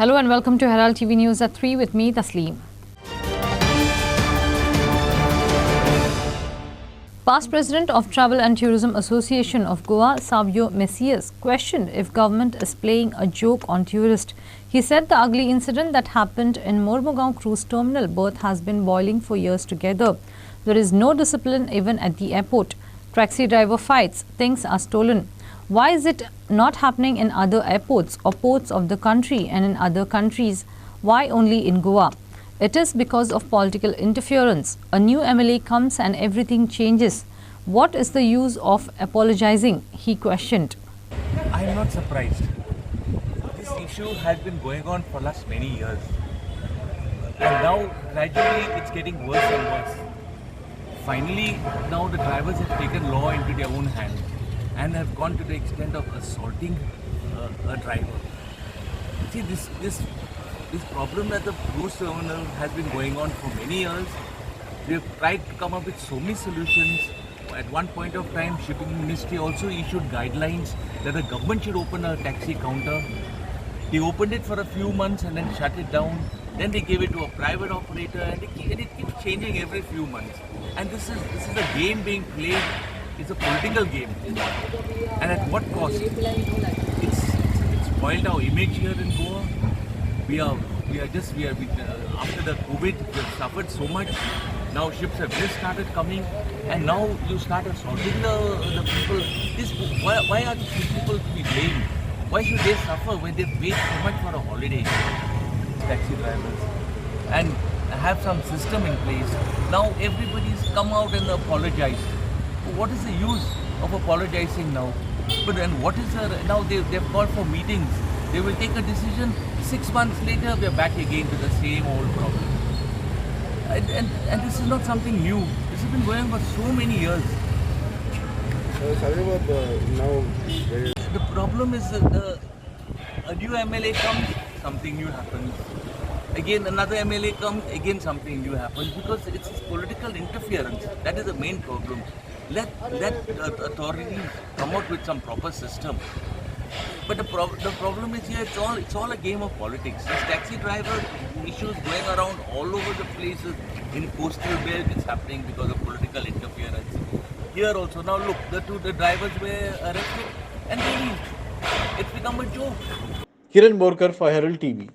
Hello and welcome to Herald TV News at 3 with me, Tasleem. Past President of Travel and Tourism Association of Goa, Savio Messias, questioned if government is playing a joke on tourists. He said the ugly incident that happened in Mormugaon cruise terminal berth has been boiling for years together. There is no discipline even at the airport. Taxi driver fights, things are stolen. Why is it not happening in other airports or ports of the country and in other countries? Why only in Goa? It is because of political interference. A new MLA comes and everything changes. What is the use of apologizing? He questioned. I am not surprised. This issue has been going on for last many years. And now gradually it's getting worse and worse. Finally, now the drivers have taken law into their own hands and have gone to the extent of assaulting a driver. See, this problem at the cruise terminal has been going on for many years. We have tried to come up with so many solutions. At one point of time, Shipping Ministry also issued guidelines that the government should open a taxi counter. They opened it for a few months and then shut it down. Then they gave it to a private operator, and it keeps changing every few months. And this is a game being played. It's a political game. And at what cost? It's spoiled our image here in Goa. We are after the COVID, we have suffered so much. Now ships have just started coming, and now you start assaulting the people. Why are these people to be blamed? Why should they suffer when they paid so much for a holiday? Taxi drivers, and have some system in place. Now everybody's come out and apologized. What is the use of apologizing now? But then what is now they've called for meetings. They will take a decision. 6 months later, we are back again to the same old problem. And this is not something new. This has been going on for so many years. The problem is that a new MLA comes, something new happens. Again, another MLA comes, again something new happens, because it's political interference. That is the main problem. Let authorities come out with some proper system. But the problem is here, it's all a game of politics. This taxi driver issues going around all over the places. In coastal belt, it's happening because of political interference. Here also, now look, the drivers were arrested and released. It's become a joke. Kiran Borkar for Herald TV.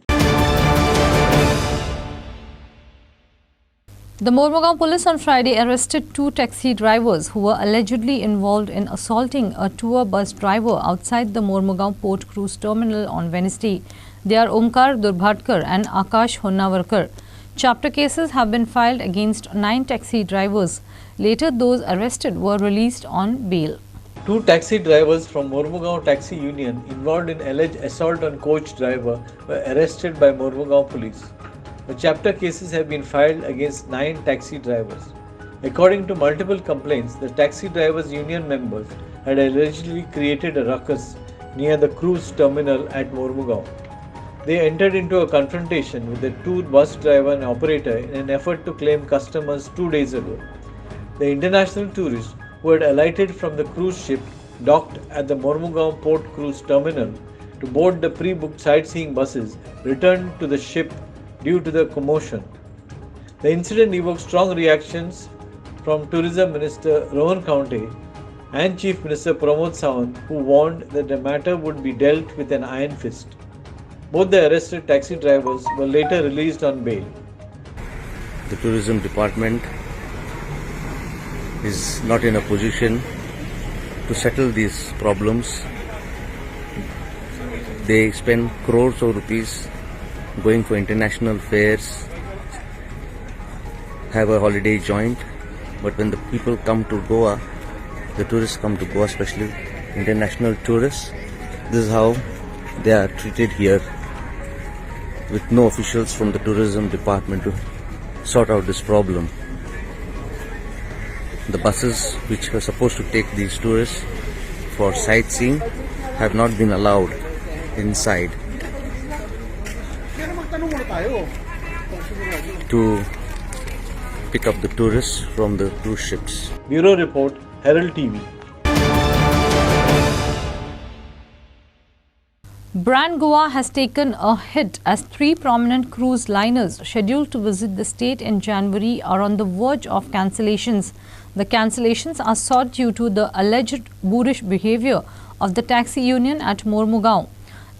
The Mormugaon police on Friday arrested 2 taxi drivers who were allegedly involved in assaulting a tour bus driver outside the Mormugaon Port Cruise Terminal on Wednesday. They are Omkar Durbhatkar and Akash Honnavarkar. Chapter cases have been filed against 9 taxi drivers. Later, those arrested were released on bail. 2 taxi drivers from Mormugaon Taxi Union involved in alleged assault on coach driver were arrested by Mormugaon police. The chapter cases have been filed against 9 taxi drivers. According to multiple complaints, the taxi drivers' union members had allegedly created a ruckus near the cruise terminal at Mormugaon. They entered into a confrontation with the tour bus driver and operator in an effort to claim customers 2 days ago. The international tourist who had alighted from the cruise ship docked at the Mormugaon Port Cruise Terminal to board the pre-booked sightseeing buses returned to the ship due to the commotion. The incident evoked strong reactions from Tourism Minister Rohan Kaunte and Chief Minister Pramod Sawant, who warned that the matter would be dealt with an iron fist. Both the arrested taxi drivers were later released on bail. The tourism department is not in a position to settle these problems. They spend crores of rupees going for international fairs, have a holiday joint, but when the people come to Goa, the tourists come to Goa, especially international tourists, this is how they are treated here, with no officials from the tourism department to sort out this problem. The buses which were supposed to take these tourists for sightseeing have not been allowed inside to pick up the tourists from the cruise ships. Bureau Report, Herald TV. Brand Goa has taken a hit as three prominent cruise liners scheduled to visit the state in January are on the verge of cancellations. The cancellations are sought due to the alleged boorish behavior of the taxi union at Mormugao.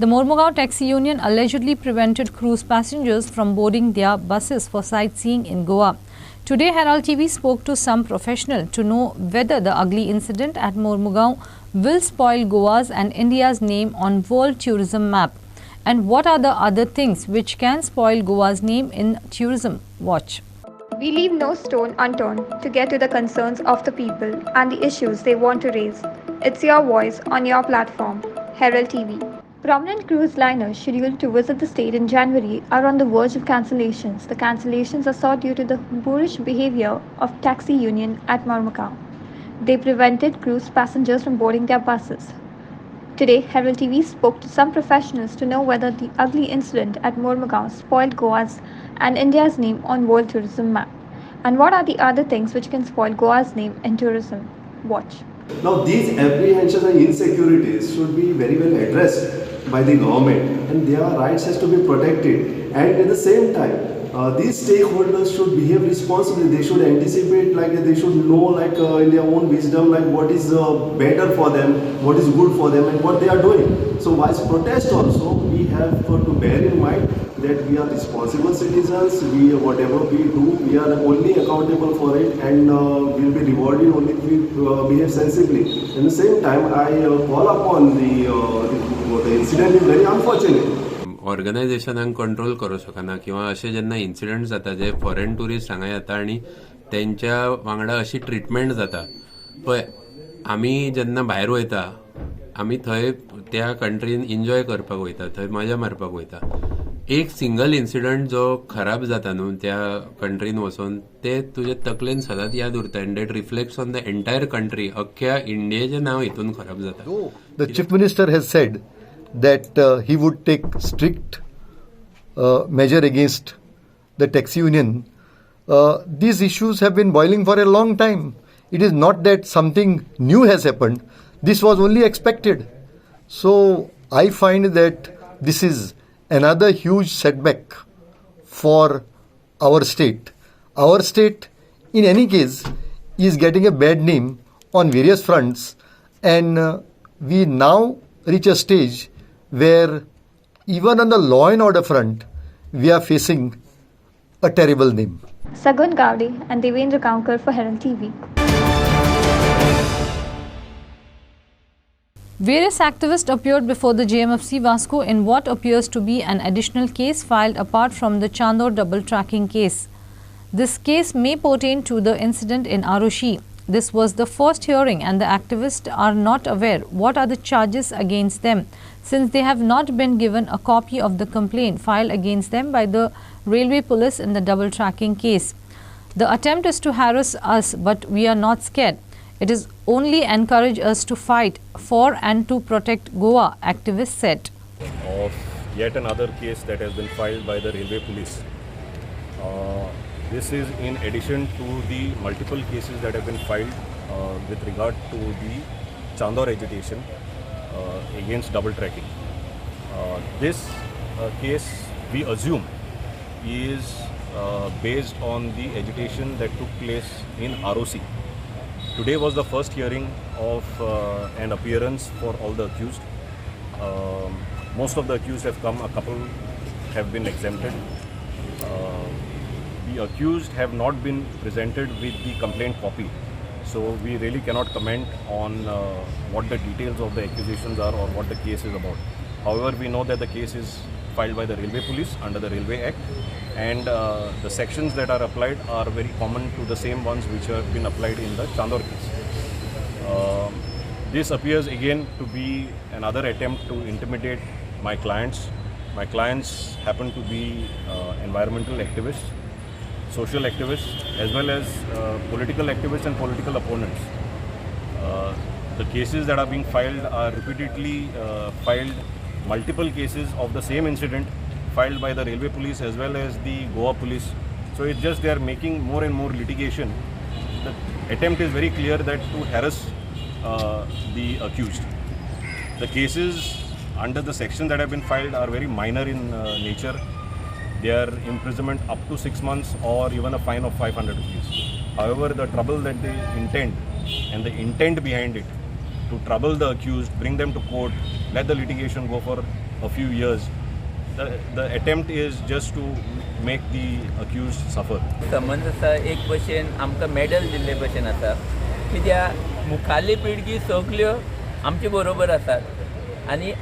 The Mormugao Taxi Union allegedly prevented cruise passengers from boarding their buses for sightseeing in Goa. Today, Herald TV spoke to some professional to know whether the ugly incident at Mormugao will spoil Goa's and India's name on world tourism map. And what are the other things which can spoil Goa's name in tourism? Watch. We leave no stone unturned to get to the concerns of the people and the issues they want to raise. It's your voice on your platform, Herald TV. Prominent cruise liners scheduled to visit the state in January are on the verge of cancellations. The cancellations are sought due to the boorish behavior of taxi union at Mormugao. They prevented cruise passengers from boarding their buses. Today, Herald TV spoke to some professionals to know whether the ugly incident at Mormugao spoiled Goa's and India's name on world tourism map. And what are the other things which can spoil Goa's name in tourism? Watch. Now, these apprehensions and insecurities should be very well addressed by the government, and their rights has to be protected. And at the same time, these stakeholders should behave responsibly. They should anticipate, they should know, in their own wisdom, what is better for them, what is good for them, and what they are doing. So, whilst protest also, we have to bear in mind that we are responsible citizens. Whatever we do, we are only accountable for it, and will be rewarded only if we behave sensibly. At the same time, I call upon the incident is very unfortunate. ऑर्गनायझेशनाक control करूं शकना किंवा असे जेन्ना incident जाता जे foreign tourist हांगा येता आनी तेंच्या वांगडा अशी ट्रिटमेंट जाता पळय आमी जेन्ना भायर वयता आमी थंय त्या कंट्रीन एन्जॉय करपाक वयता थंय मजा मारपाक वयता एक सिंगल इन्सिडंट जो खराब जाता न्हू त्या कंट्रीन वचून ते तुजे तकलेन सदांच याद उरता and that reflects on the entire country अख्ख्या इंडियेचें नांव हितून खराब जाता. The chief minister has said that he would take strict measure against the taxi union. These issues have been boiling for a long time. It is not that something new has happened. This was only expected. So I find that this is another huge setback for our state. Our state, in any case, is getting a bad name on various fronts, and we now reach a stage where even on the law and order front, we are facing a terrible name. Sagun Gowde and Devendra Kaunkar for Herald TV. Various activists appeared before the JMFC Vasco in what appears to be an additional case filed apart from the Chandor double tracking case. This case may pertain to the incident in Aroshi. This was the first hearing and the activists are not aware what are the charges against them since they have not been given a copy of the complaint filed against them by the railway police in the double tracking case. The attempt is to harass us, but we are not scared. It is only encourage us to fight for and to protect Goa, activists said. Of yet another case that has been filed by the railway police. This is in addition to the multiple cases that have been filed with regard to the Chandor agitation against double tracking. This case, we assume, is based on the agitation that took place in ROC. Today was the first hearing of an appearance for all the accused. Most of the accused have come, a couple have been exempted. The accused have not been presented with the complaint copy, so we really cannot comment on what the details of the accusations are or what the case is about. However, we know that the case is filed by the Railway Police under the Railway Act, and the sections that are applied are very common to the same ones which have been applied in the Chandor case. This appears again to be another attempt to intimidate my clients. My clients happen to be environmental activists, social activists, as well as political activists and political opponents. The cases that are being filed are repeatedly filed, multiple cases of the same incident filed by the Railway Police as well as the Goa Police. So it's just they are making more and more litigation. The attempt is very clear that to harass the accused. The cases under the sections that have been filed are very minor in nature. They are imprisonment up to 6 months or even a fine of 500 rupees. However, the trouble that they intend and the intent behind it to trouble the accused, bring them to court, let the litigation go for a few years, the attempt is just to make the accused suffer. समज आसा एक भशेन आमकां medal दिल्ले भशेन आसा कित्याक मुखाल्ली पिळगी सगल्यो आमचे बरोबर आसात आनी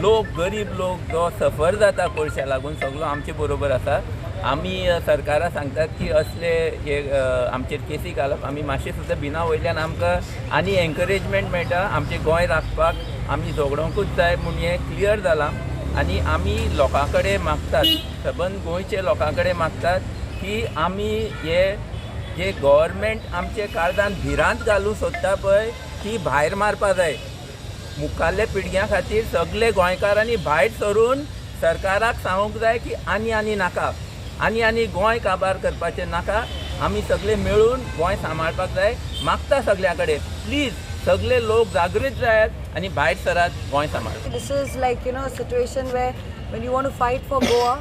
लोक गरीब लोक जो सफर जाता कोळशा लागून सगळो आमचे बरोबर आसा. आमी सरकारा सांगतात की असले हे आमचेर केसी घालप आमी मातशे सुद्दां बिना वयल्यान आमकां आनी एनकरेजमेंट मेळटा आमचें गोंय राखपाक आमी झगडोंकूच जाय म्हूण हें क्लियर जालां. आनी आमी लोकां कडेन मागतात सबंद गोंयचे लोकां कडेन मागतात की आमी हे जे गव्हर्मेंट आमचे काळजान भिरांत घालूं सोदता पळय ती भायर मारपा जाय. मुखाल्ले पिळग्यां खातीर सगळे गोंयकारांनी भायर सरून सरकाराक सांगूंक जाय की आनी नाका आनी गोंय काबार करपाचें नाका. आमी सगळे मेळून गोंय सांबाळपाक जाय. मागता सगळ्या कडेन प्लीज सगळे लोक जागृत जायात आनी भायर सरात गोंय सांबाळ. This is like a situation where when you want to fight for Goa,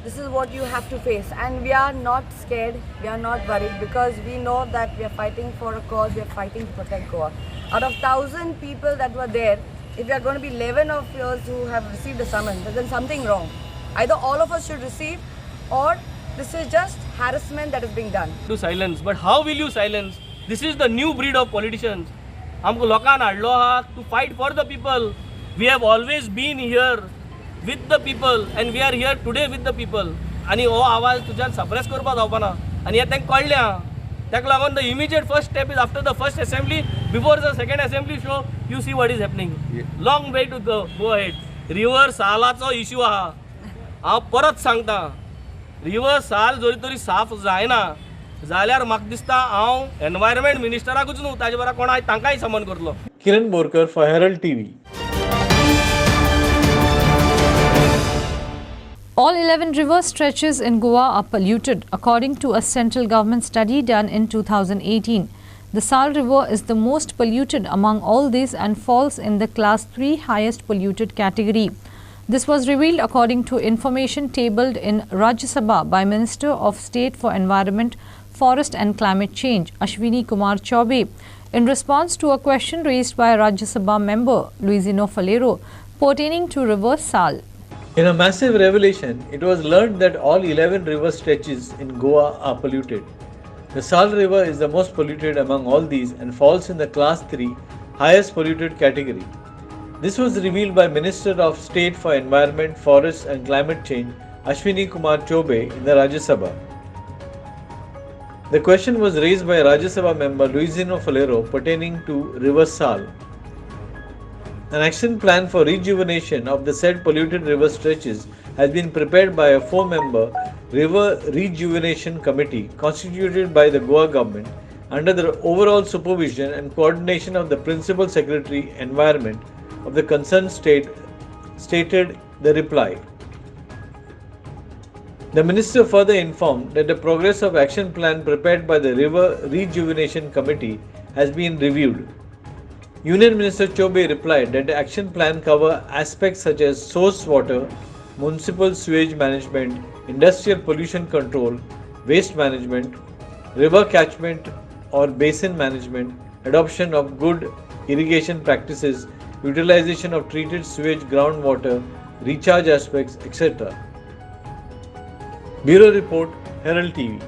this is what you have to face, and we are not scared, we are not worried, because we know that we are fighting for a cause, we are fighting to protect Goa. Out of 1,000 people that were there, if there are going to be 11 of yours who have received a summons, then something wrong. Either all of us should receive, or this is just harassment that is being done. To silence, but how will you silence? This is the new breed of politicians. आमकां लोकांक हाडलो आहा to fight for the people. We have always been here with the people and we are here today with the people. आनी हो आवाज तुज्यान suppress करपा जावपाना आनी हें तांकां कळ्ळें आहा. ताका लागून the immediate first step is after the first assembly, before the second assembly show, you see what is happening. Long way to go ahead. River सालाचो इश्यू आहा. हांव परत सांगता रिवर साल जरी तरी साफ जायना जाल्यार म्हाका दिसता हांव एनवायरमेंट मिनिस्टराकूच न्हू ताजे बरा कोण तांकांय समन करतलो. Kiran Borkar for Herald TV. All 11 river stretches in Goa are polluted, according to a central government study done in 2018. The Sal River is the most polluted among all these and falls in the Class 3 highest polluted category. This was revealed according to information tabled in Rajya Sabha by Minister of State for Environment, Forest and Climate Change, Ashwini Kumar Chaubey, in response to a question raised by Rajya Sabha member Luisino Falero pertaining to River Sal. In a massive revelation, it was learned that all 11 river stretches in Goa are polluted. The Sal River is the most polluted among all these and falls in the Class 3 highest polluted category. This was revealed by Minister of State for Environment, Forest and Climate Change, Ashwini Kumar Chaubey, in the Rajya Sabha. The question was raised by Rajya Sabha member Luisino Falero pertaining to River Sal. An action plan for rejuvenation of the said polluted river stretches has been prepared by a 4-member River Rejuvenation Committee constituted by the Goa government under the overall supervision and coordination of the Principal Secretary Environment of the concerned state, stated the reply. The minister further informed that the progress of action plan prepared by the River Rejuvenation Committee has been reviewed. Union Minister Chaubey replied that the action plan cover aspects such as source water, municipal sewage management, industrial pollution control, waste management, river catchment or basin management, adoption of good irrigation practices, utilization of treated sewage groundwater, recharge aspects, etc. Bureau Report, Herald TV.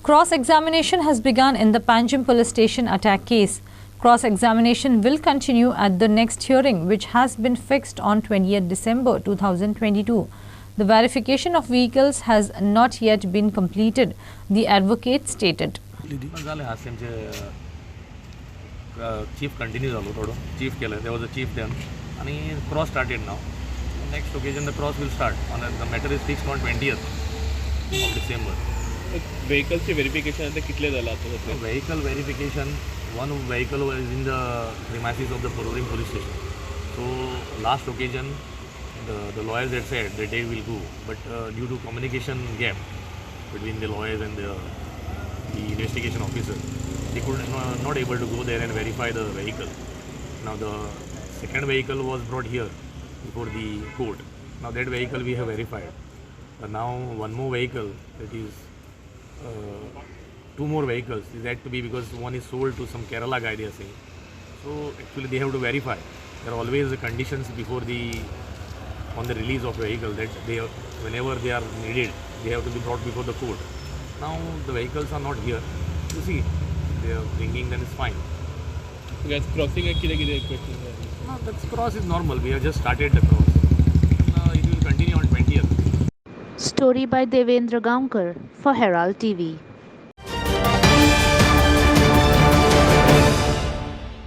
Cross-examination has begun in the Panjim police station attack case. Cross-examination will continue at the next hearing, which has been fixed on 20th December 2022. The verification of vehicles has not yet been completed, the advocate stated. Chief continues also, chief there was a chief then, and cross started now. Next occasion the cross will start. The matter is fixed on 20th of December. Vehicle verification at the kitle dala vehicle verification. One vehicle was in the premises of the Pororim police station. So last occasion, the lawyers had said the day will go, but due to communication gap between the lawyers and the investigation officer, they could not able to go there and verify the vehicle. Now the second vehicle was brought here before the court. Now that vehicle we have verified. Now one more vehicle, that is two more vehicles is that to be, because one is sold to some Kerala guy, they are saying. So actually they have to verify. There are always the conditions before on the release of vehicle that whenever they are needed, they have to be brought before the court. Now the vehicles are not here. You see, they are bringing, then it's fine. Guys, crossing a question. No, that cross is normal. We have just started the cross. It will continue on 20th. Story by Devendra Gaonkar for Herald TV.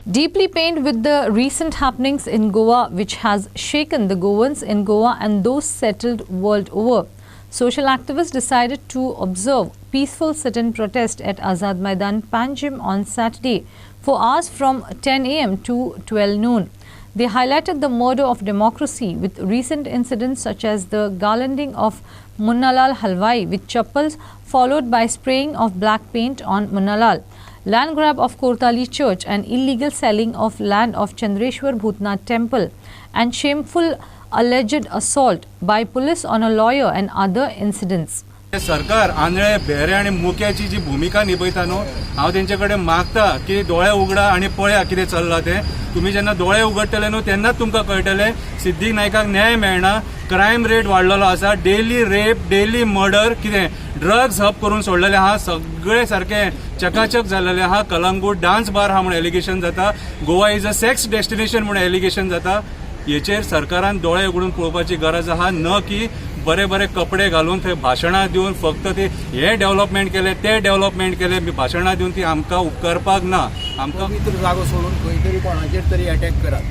Deeply pained with the recent happenings in Goa, which has shaken the Goans in Goa and those settled world over, social activists decided to observe peaceful sit-in protest at Azad Maidan, Panjim on Saturday for hours from 10 a.m. to 12 noon. They highlighted the murder of democracy with recent incidents such as the garlanding of Munnalal Halwai with chappals, followed by spraying of black paint on Munnalal, land grab of Kortali Church and illegal selling of land of Chandreshwar Bhutnath Temple, and shameful alleged assault by police on a lawyer and other incidents. सरकार आंधळे बेरे आणि मुक्याची जी भूमिका निभयता न्हू, हांव तेंचे कडेन मागता की दोळे उगडा आणि पळया कितें चल्लां तें. तुम्ही जेन्ना दोळे उगडटले न्हू तेन्नाच तुमकां कळटलें सिद्धीक नायकाक न्याय मेळना. क्रायम रेट वाडलेलो आसा, डेली रेप, डेली मर्डर, कितें ड्रग्स हब करून सोडलेले आहा, सगळे सारखे चकाचक जाल्लेले आहा. कलंगूट डान्स बार हा म्हणून एलिगेशन जाता, Goa is a sex destination म्हणून एलिगेशन जाता. हेचेर सरकारान दोळे उगडून पळोवपाची गरज आहा, न की बरे बरे कपडे घालून थंय भाशणां दिवन फक्त ते हे डेव्हलपमेंट केले ते डेव्हलपमेंट केले भाशणां दिवन ती आमकां उपकारपाक ना. आमकां पवित्र जागो सोडून खंय तरी कोणाचेर तरी अटॅक करात.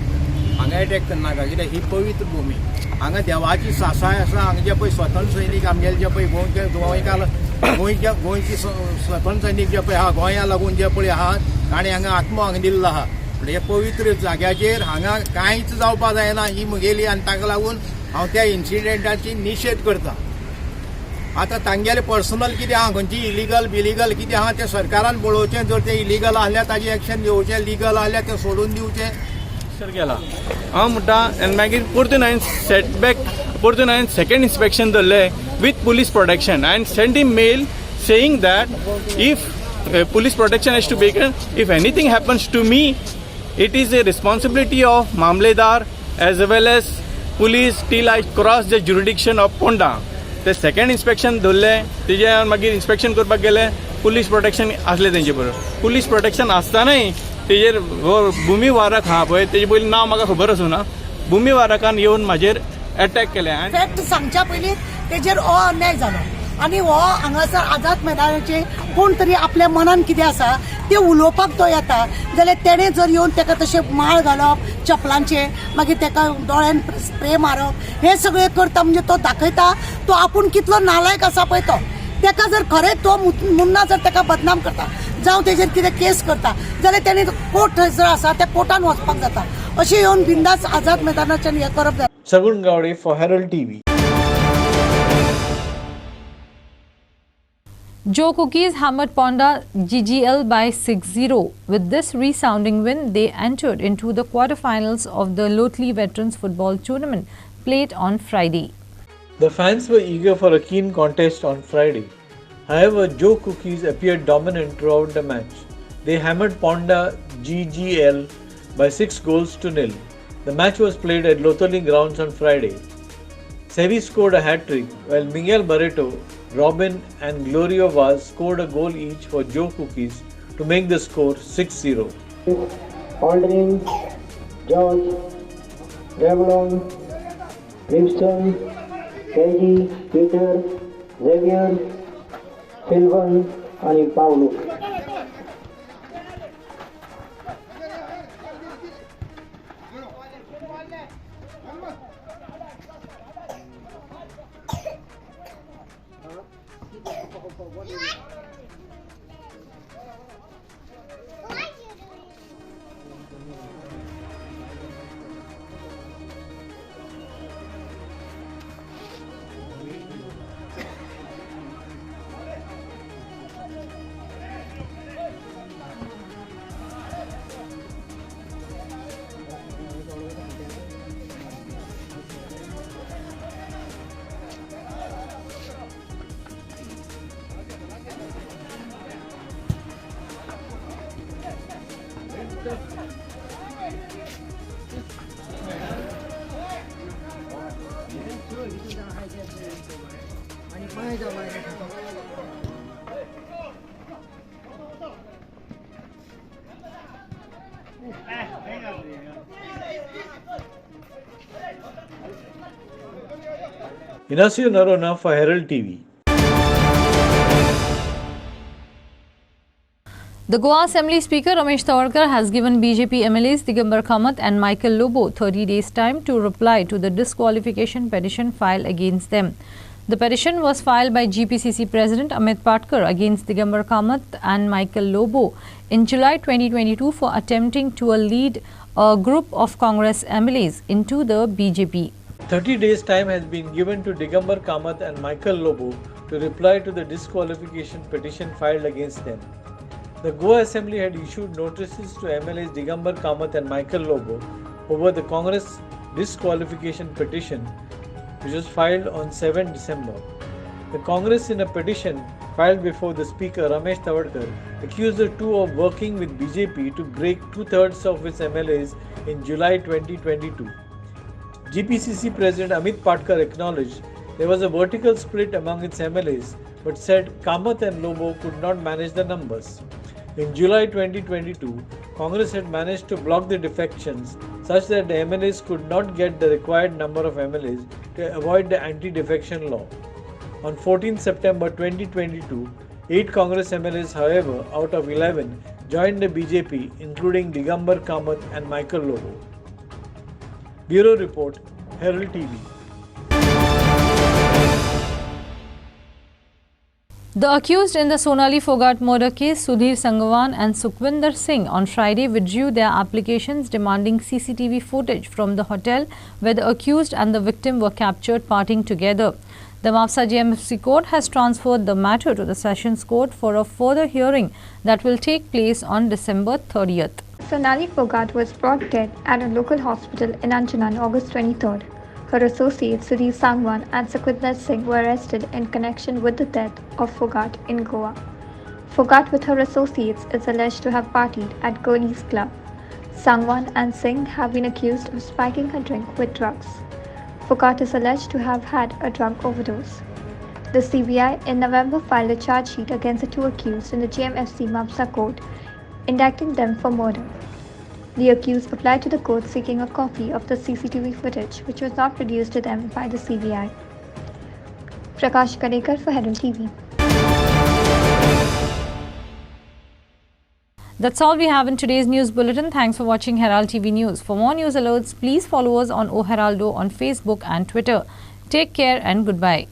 हांगा अटॅक करनाका, कित्याक ही पवित्र भूमी. हांगा देवाची सासाय आसा. हांगा जे पळय स्वतंत्र सैनीक आमगेले जे पळय गोंयची स्वतंत्र सैनीक जे पळय आहा, गोंया लागून जे पळय आहा, ताणें हांगा आत्मो हांगा दिल्लो आहा. हे पवित्र जाग्याचेर हांगा कांयच जावपा जायना ही मुगेली, आनी ताका लागून हांव त्या इन्सिडेंटाची निशेध करता. आतां तांगेले पर्सनल कितें आहा, खंयची इलिगल बिलिगल कितें आहा तें सरकारान पळोवचें. जर तें इलिगल आसल्यार ताजें एक्शन घेवचें, लिगल आसल्यार तें सोडून दिवचें. केला हांव म्हणटा. आनी मागीर परतून हांवें सेटबॅक परतून हांवें सेकंड इन्स्पेक्शन धरलें विथ पुलीस प्रोटेक्शन. हांवें send in mail saying that if police protection has to be taken. If anything happens to me, it is a responsibility of Mamledar as well as police till I cross the jurisdiction of Ponda. The second inspection धरले, तेजे मागीर inspection करपाक गेले, police protection आसलें तेंचे बरोबर. Police protection आसतानाय तेजेर भुमी वारक आहा पळय, तेजे पयलीं नांव म्हाका खबर आसूं ना, भुमी वारकान येवन म्हाजेर अटॅक केले. फॅक्ट सांगच्या पयलीं तेजेर हो अन्याय जालो. आनी हो हांगासर आझाद मैदानाचे कोण तरी आपल्या मनान कितें आसा ते उलोवपाक तो येता जाल्यार तेणें जर येवन ताका तशें माळ घालप चपलांचे, मागीर ताका दोळ्यान स्प्रे मारप, हे सगळें करता म्हणजे तो दाखयता तो आपूण कितलो नालायक आसा पळय तो. ताका जर खरेंच तो मुन्ना जर ताका बदनाम करता जावं तेजेर कितें केस करता जाल्यार तेणें कोर्ट जर आसा त्या कोर्टान वचपाक जाता. अशें येवन बिंदास आझाद मैदानाच्यान हें करप जाता. Sagun Gowde for Herald TV. Joe Cookies hammered Ponda GGL by 6-0. With this resounding win, they entered into the quarterfinals of the Lotley Veterans Football Tournament played on Friday. The fans were eager for a keen contest on Friday. However, Joe Cookies appeared dominant throughout the match. They hammered Ponda GGL by 6-0. The match was played at Lothali grounds on Friday. Sevi scored a hat-trick, while Miguel Barreto, Robin and Glorio Vaz scored a goal each for Joe Cookies to make the score 6-0. Aldrin, George, Revlon, Livingston, KG, Peter, Xavier, Sylvan and Paulo. Inacio Narona for Herald TV. The Goa Assembly Speaker Ramesh Tawalkar has given BJP MLAs Digambar Kamath and Michael Lobo 30 days time to reply to the disqualification petition filed against them. The petition was filed by GPCC President Amit Patkar against Digambar Kamath and Michael Lobo in July 2022 for attempting to lead a group of Congress MLAs into the BJP. 30 days time has been given to Digambar Kamath and Michael Lobo to reply to the disqualification petition filed against them. The Goa Assembly had issued notices to MLAs Digambar Kamath and Michael Lobo over the Congress disqualification petition, which was filed on 7 December. The Congress, in a petition filed before the Speaker Ramesh Tawalkar, accused the two of working with BJP to break 2/3 of its MLAs in July 2022. GPCC President Amit Patkar acknowledged there was a vertical split among its MLAs, but said Kamath and Lobo could not manage the numbers. In July 2022, Congress had managed to block the defections such that the MLAs could not get the required number of MLAs to avoid the anti-defection law. On 14 September 2022, 8 Congress MLAs, however, out of 11, joined the BJP, including Digambar Kamath and Michael Lobo. Bureau Report, Herald TV. The accused in the Sonali Phogat murder case, Sudhir Sangwan and Sukhwinder Singh, on Friday withdrew their applications demanding CCTV footage from the hotel where the accused and the victim were captured partying together. The Mapsa JMFC Court has transferred the matter to the Sessions Court for a further hearing that will take place on December 30th. Sonali Phogat was brought dead at a local hospital in Anjan on August 23rd. Her associates Sudhir Sangwan and Sukhwinder Singh were arrested in connection with the death of Phogat in Goa. Phogat with her associates is alleged to have partied at Goli's club. Sangwan and Singh have been accused of spiking her drink with drugs. Phogat is alleged to have had a drug overdose. The CBI in November filed a charge sheet against the two accused in the JMFC Mapsa court, indicting them for murder. The accused applied to the court seeking a copy of the CCTV footage, which was not produced to them by the CBI. Prakash Kadekar for Herald TV. That's all we have in today's news bulletin. Thanks for watching Herald TV News. For more news alerts, please follow us on O Heraldo on Facebook and Twitter. Take care and goodbye.